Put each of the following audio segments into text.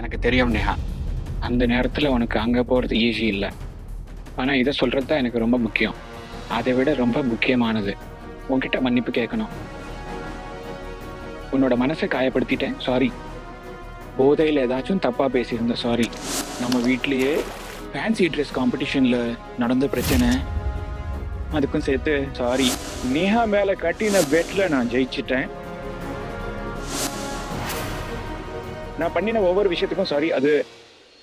எனக்கு தெரியும் நேஹா. அந்த நேரத்தில் உனக்கு அங்கே போகிறது ஈஸி இல்லை. ஆனால் இதை சொல்கிறது தான் எனக்கு ரொம்ப முக்கியம். அதை விட ரொம்ப முக்கியமானது உன்கிட்ட மன்னிப்பு கேட்கணும். உன்னோட மனசை காயப்படுத்திட்டேன், சாரி. போதையில் ஏதாச்சும் தப்பாக பேசியிருந்தேன், சாரி. நம்ம வீட்லேயே ஃபேன்சி ட்ரெஸ் காம்படிஷனில் நடந்த பிரச்சனை, அதுக்கும் சேர்த்து சாரி. நேஹா மேலே கட்டின பெட்டில் நான் ஜெயிச்சிட்டேன். நான் பண்ணின ஒவ்வொரு விஷயத்துக்கும் சாரி. அது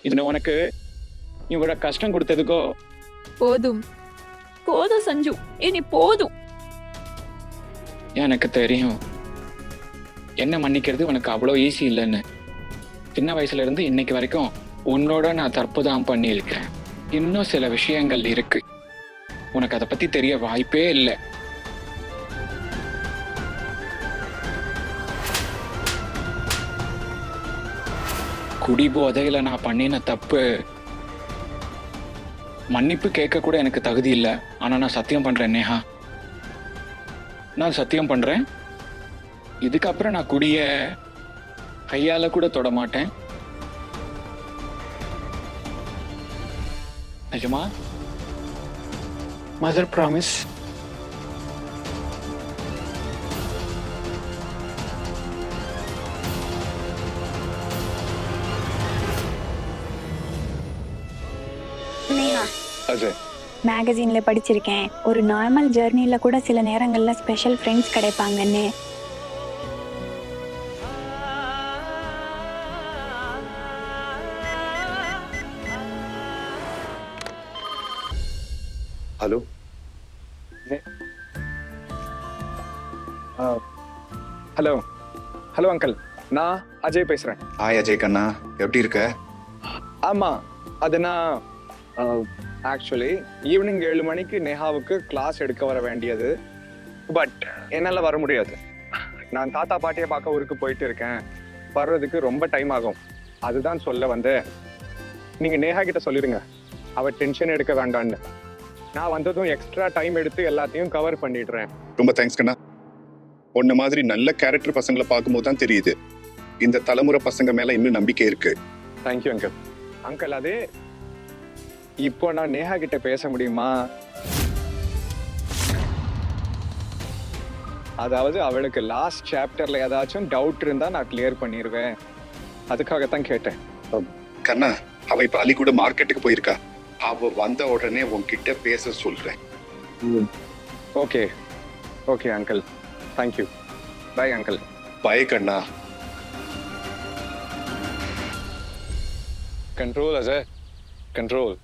இது உனக்கு இவங்களோட கஷ்டம் கொடுத்ததுக்கோ. போதும் போதும் சஞ்சு, இனி போதும். எனக்கு தெரியும் என்ன மன்னிக்கிறது உனக்கு அவ்வளோ ஈஸி இல்லைன்னு. சின்ன வயசுல இருந்து இன்னைக்கு வரைக்கும் உன்னோட நான் தப்பு தான் பண்ணியிருக்கேன். இன்னும் சில விஷயங்கள் இருக்கு, உனக்கு அதை பத்தி தெரிய வாய்ப்பே இல்லை. குடி போதையில நான் பண்ணின தப்பு, மன்னிப்பு கேட்க கூட எனக்கு தகுதி இல்லை. ஆனா நான் சத்தியம் பண்றேன் நேஹா, நான் சத்தியம் பண்றேன், இதுக்கப்புறம் நான் குடிய கையால கூட தொட மாட்டேன். நிஜமா? Mother promise. நேஹா, அஜய், மேகசின்ல படிச்சிருக்கேன், ஒரு நார்மல் ஜெர்னில கூட சில நேரங்கள்ல ஸ்பெஷல் ஃப்ரெண்ட்ஸ் கிடைப்பாங்கன்னு. ஹலோ ஹலோ ஹலோ அங்கிள், நான் அஜய் பேசுறேன். ஹாய் அஜய் கண்ணா, எப்படி இருக்க? ஆமா, அது நான் ஆக்சுவலி ஈவினிங் 7 மணிக்கு நேஹாவுக்கு கிளாஸ் எடுக்க வர வேண்டியது. பட் என்னால் வர முடியாது. நான் தாத்தா பாட்டியை பார்க்க ஊருக்கு போயிட்டு இருக்கேன். வர்றதுக்கு ரொம்ப டைம் ஆகும். அதுதான் சொல்ல வந்தேன். நீங்கள் நேஹா கிட்ட சொல்லிடுங்க, அவள் டென்ஷன் எடுக்க வேண்டான்னு. நான் வந்ததும் எக்ஸ்ட்ரா டைம் எடுத்து எல்லாத்தையும் கவர் பண்ணிடுறேன். ரொம்ப தேங்க்ஸ் கண்ணா. உன்ன மாதிரி நல்ல கேரக்டர் பசங்களை பார்க்கும்போது தான் தெரியுது இந்த தலைமுறை பசங்க மேல இன்னும் நம்பிக்கை இருக்கு. Thank you uncle. அங்கிள், அது இப்போ நான் நேஹா கிட்ட பேச முடியுமா? அதாவது அவளுக்கு லாஸ்ட் சாப்டர்ல ஏதாச்சும் டவுட் இருந்தா நான் கிளியர் பண்ணிடுவேன். அதுக்காகத்தான் கேட்டேன். கண்ணா, அவ இப்ப அலிகூட மார்க்கெட்டுக்கு போயிருக்கா. அவ வந்த உடனே உன்கிட்ட பேச சொல்றேன். Okay okay uncle, thank you. Bye uncle. Bye கண்ணா. Control Ajay, control.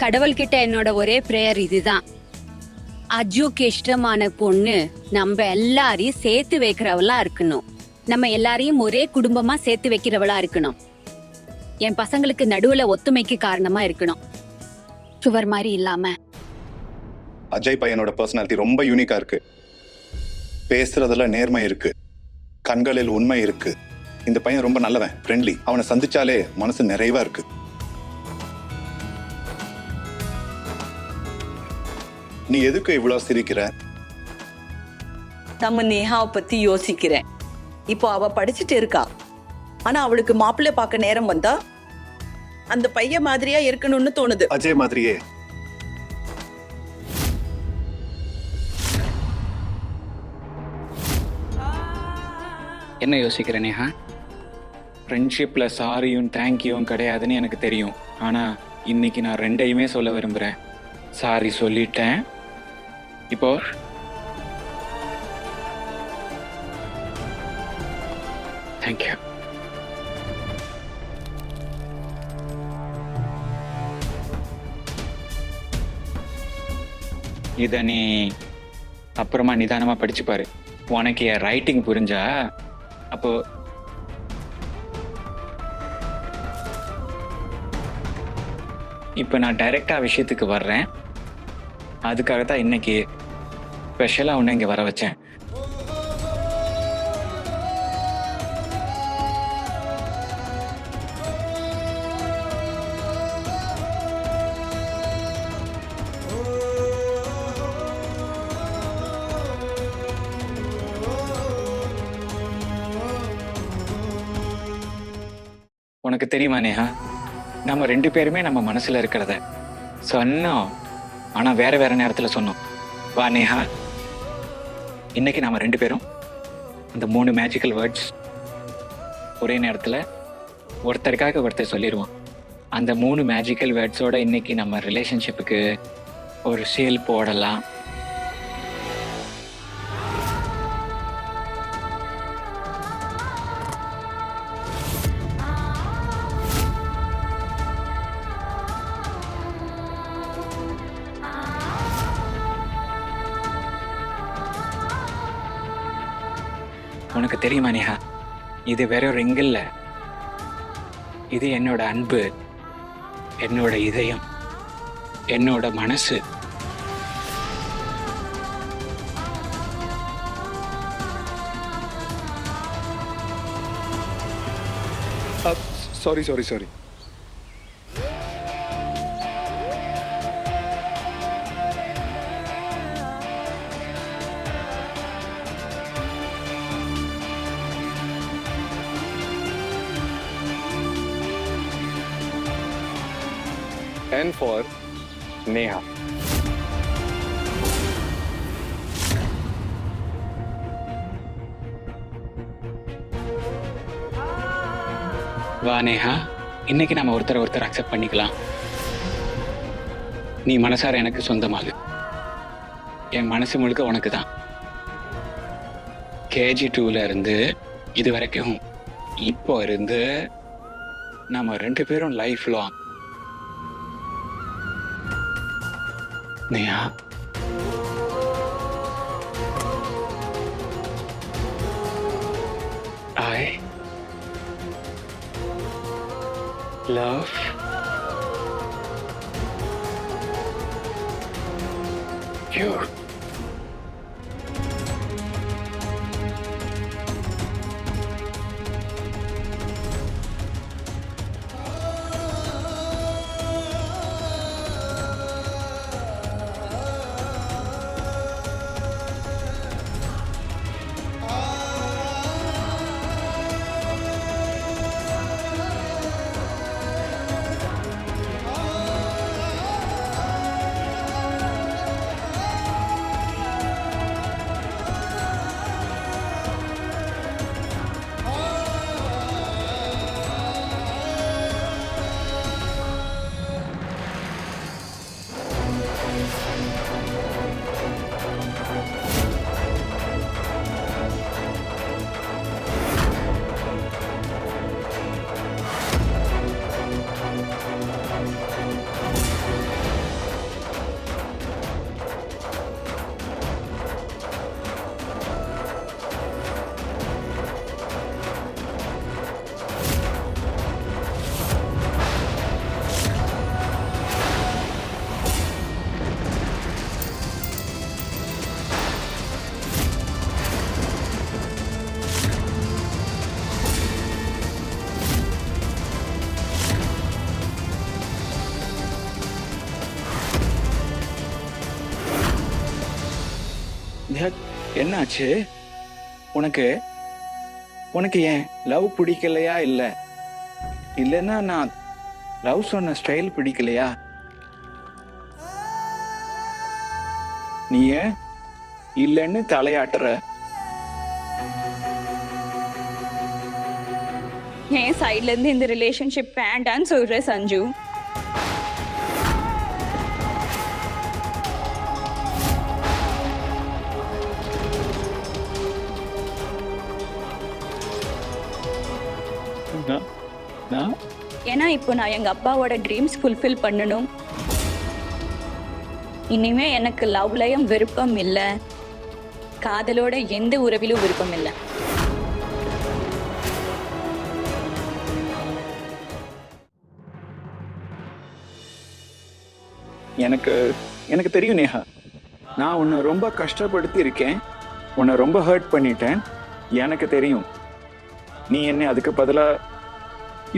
கடவுள்கிட்ட என்னோட ஒரே பிரேயர் இதுதான், அஜுக்கு இஷ்டமான பொண்ணு நம்ம எல்லாரையும் சேர்த்து வைக்கிறவளா இருக்கணும். நம்ம எல்லாரையும் ஒரே குடும்பமா சேர்த்து வைக்கிறவளா இருக்கணும். என் பசங்களுக்கு நடுவுல ஒத்துமைக்கு காரணமா இருக்கணும், சுவர் மாதிரி இல்லாம. அஜய் பையனோட பர்சனாலிட்டி ரொம்ப யூனிக்கா இருக்கு. பேசுறதுல நேர்மை இருக்கு, கண்களில் உண்மை இருக்கு. இந்த பையன் ரொம்ப நல்லவன், ஃப்ரெண்ட்லி. அவனை சந்திச்சாலே மனசு நிறைவா இருக்கு. நீ எதுக்கு இவ்வளவு சிரிக்கிற? நம்ம நேஹாவை பத்தி யோசிக்கிறேன். இப்போ அவ படிச்சுட்டு இருக்கா, ஆனா அவளுக்கு மாப்பிள்ளை பார்க்க நேரம் வந்தா அந்த பையன் மாதிரியா இருக்கணும்னு தோணுது. அஜய் மாதிரியே. என்ன யோசிக்கிற நேஹா? ஃப்ரெண்ட்ஷிப்பில் சாரியும் தேங்க்யூவும் கிடையாதுன்னு எனக்கு தெரியும். ஆனால் இன்னைக்கு நான் ரெண்டையுமே சொல்ல விரும்புகிறேன். சாரி சொல்லிட்டேன். இப்போ தேங்க்யூ. இதை நீ அப்புறமா நிதானமாக படிச்சு பாரு. உனக்கு என் ரைட்டிங் புரிஞ்சா அப்போ இப்போ நான் டைரெக்டாக விஷயத்துக்கு வர்றேன். அதுக்காக தான் இன்னைக்கு ஸ்பெஷலாக ஒன்று இங்கே வர வச்சேன். உனக்கு தெரியுமா நேஹா, நம்ம 2 பேருமே நம்ம மனசுல இருக்கிறத சொன்னோம், ஆனா வேற வேற நேரத்துல சொன்னோம். வா நேஹா, இன்னைக்கு நாம 2 பேரும் இந்த 3 மேஜிக்கல் வேர்ட்ஸ் ஒரே நேரத்துல ஒருத்தருக்காக ஒருத்தர் சொல்லிடுவோம். அந்த 3 மேஜிக்கல் வேர்ட்ஸோட இன்னைக்கு நம்ம ரிலேஷன்ஷிப்புக்கு ஒரு சேல் போடலாம். உனக்கு தெரியுமா நேஹா, இது வேற ஒரு எங்கில்ல, இது என்னோட அன்பு, என்னோட இதயம், என்னோட மனசு. சாரி. N for Neha. வா நேஹா, இன்னைக்கு நம்ம ஒருத்தர் அக்செப்ட் பண்ணிக்கலாம். நீ மனசார எனக்கு சொந்தமாகு. என் மனசு முழுக்க உனக்கு தான். KG2ல இருந்து இது வரைக்கும் இப்போ இருந்து நம்ம 2 பேரும் life long. Neha, I love you. என்னாச்சு உனக்கு? உனக்கு ஏன் லவ் பிடிக்கலையா? இல்லைன்னா நான் லவ் சொன்ன ஸ்டைல் பிடிக்கலையா? நீ ஏன் இல்லைன்னு தலையாட்டுற? என் சைட்ல இருந்து இந்த ரிலேஷன்ஷிப் வேண்டான்னு சொல்ற சஞ்சு. ஏன்னா இப்போ நான் எங்க அப்பாவோட ட்ரீம்ஸ் ஃபுல்ஃபில் பண்ணணும். இனிமே எனக்கு லவ்லயும் விருப்பம் இல்லை, காதலோட எந்த உறவிலும் விருப்பம் இல்லை. எனக்கு தெரியும் நேஹா, நான் உன்னை ரொம்ப கஷ்டப்படுத்தி இருக்கேன், உன்னை ரொம்ப ஹர்ட் பண்ணிட்டேன். எனக்கு தெரியும். நீ என்ன அதுக்கு பதிலா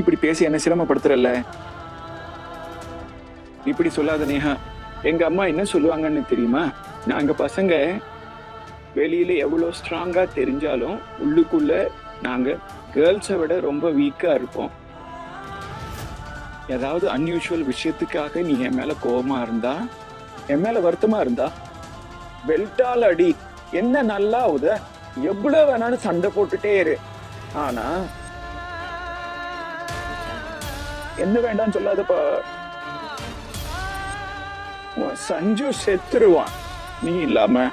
இப்படி பேசி என்ன சிரமப்படுத்துறல்ல. இப்படி சொல்லாத நேஹா. எங்க அம்மா என்ன சொல்லுவாங்கன்னு தெரியுமா? நாங்க பசங்க வெளியில எவ்வளவு ஸ்ட்ராங்கா தெரிஞ்சாலும் உள்ளுக்குள்ள நாங்க கேர்ள்ஸை விட ரொம்ப வீக்கா இருப்போம். ஏதாவது அன்யூஷுவல் விஷயத்துக்காக நீ என் மேல கோபமா இருந்தா, என் மேல வருத்தமா இருந்தா, பெல்ட்டால் அடி, என்ன நல்லா உத, எவ்வளவு வேணாலும் சண்டை போட்டுட்டே இரு. ஆனா என்ன வேண்டாம்னு சொல்லாதப்பா. சஞ்சு செத்துருவான் நீ இல்லாம.